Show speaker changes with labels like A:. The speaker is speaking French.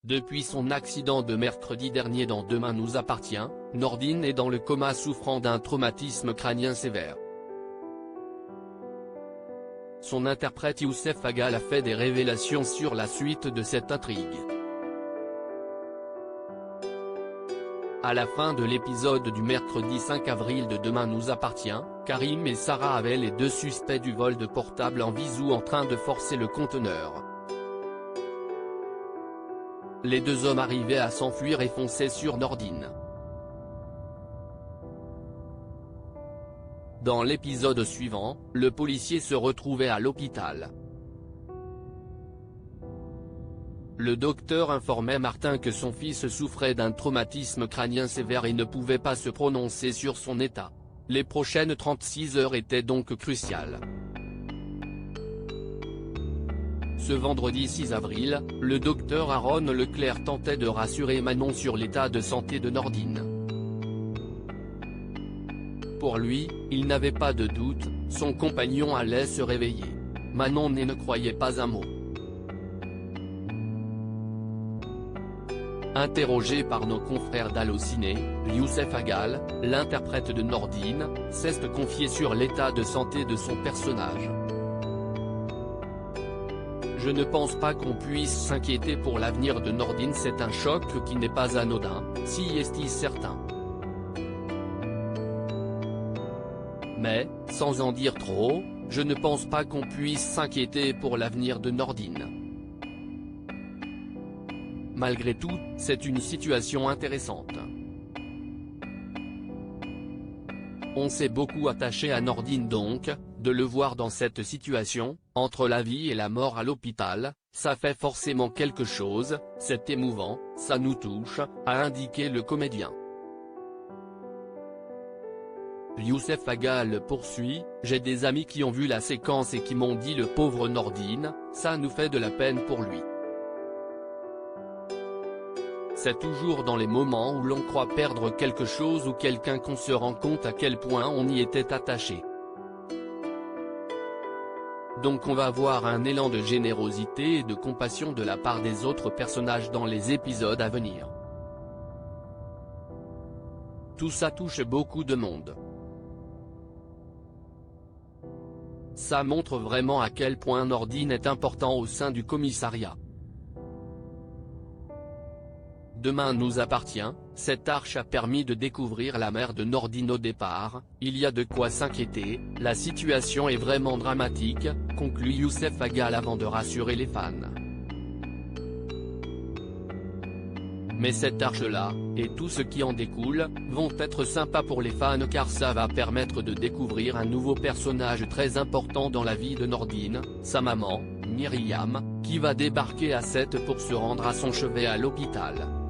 A: Depuis son accident de mercredi dernier dans Demain nous appartient, Nordine est dans le coma souffrant d'un traumatisme crânien sévère. Son interprète Youssef Aggal a fait des révélations sur la suite de cette intrigue. À la fin de l'épisode du mercredi 5 avril de Demain nous appartient, Karim et Sarah avaient les deux suspects du vol de portable en visou en train de forcer le conteneur. Les deux hommes arrivaient à s'enfuir et fonçaient sur Nordine. Dans l'épisode suivant, le policier se retrouvait à l'hôpital. Le docteur informait Martin que son fils souffrait d'un traumatisme crânien sévère et ne pouvait pas se prononcer sur son état. Les prochaines 36 heures étaient donc cruciales. Ce vendredi 6 avril, le docteur Aaron Leclerc tentait de rassurer Manon sur l'état de santé de Nordine. Pour lui, il n'avait pas de doute, son compagnon allait se réveiller. Manon ne croyait pas un mot. Interrogé par nos confrères d'Allociné, Youssef Aggal, l'interprète de Nordine, s'est confié sur l'état de santé de son personnage. Je ne pense pas qu'on puisse s'inquiéter pour l'avenir de Nordine, c'est un choc qui n'est pas anodin, si est-il certain. Mais, sans en dire trop, je ne pense pas qu'on puisse s'inquiéter pour l'avenir de Nordine. Malgré tout, c'est une situation intéressante. On s'est beaucoup attaché à Nordine donc, de le voir dans cette situation, entre la vie et la mort à l'hôpital, ça fait forcément quelque chose, c'est émouvant, ça nous touche, a indiqué le comédien. Youssef Aggal poursuit, j'ai des amis qui ont vu la séquence et qui m'ont dit le pauvre Nordine, ça nous fait de la peine pour lui. C'est toujours dans les moments où l'on croit perdre quelque chose ou quelqu'un qu'on se rend compte à quel point on y était attaché. Donc on va voir un élan de générosité et de compassion de la part des autres personnages dans les épisodes à venir. Tout ça touche beaucoup de monde. Ça montre vraiment à quel point Nordine est important au sein du commissariat. Demain nous appartient, cette arche a permis de découvrir la mère de Nordine au départ, il y a de quoi s'inquiéter, la situation est vraiment dramatique, conclut Youssef Aggal avant de rassurer les fans. Mais cette arche-là, et tout ce qui en découle, vont être sympas pour les fans car ça va permettre de découvrir un nouveau personnage très important dans la vie de Nordine, sa maman, Myriam, qui va débarquer à 7 pour se rendre à son chevet à l'hôpital.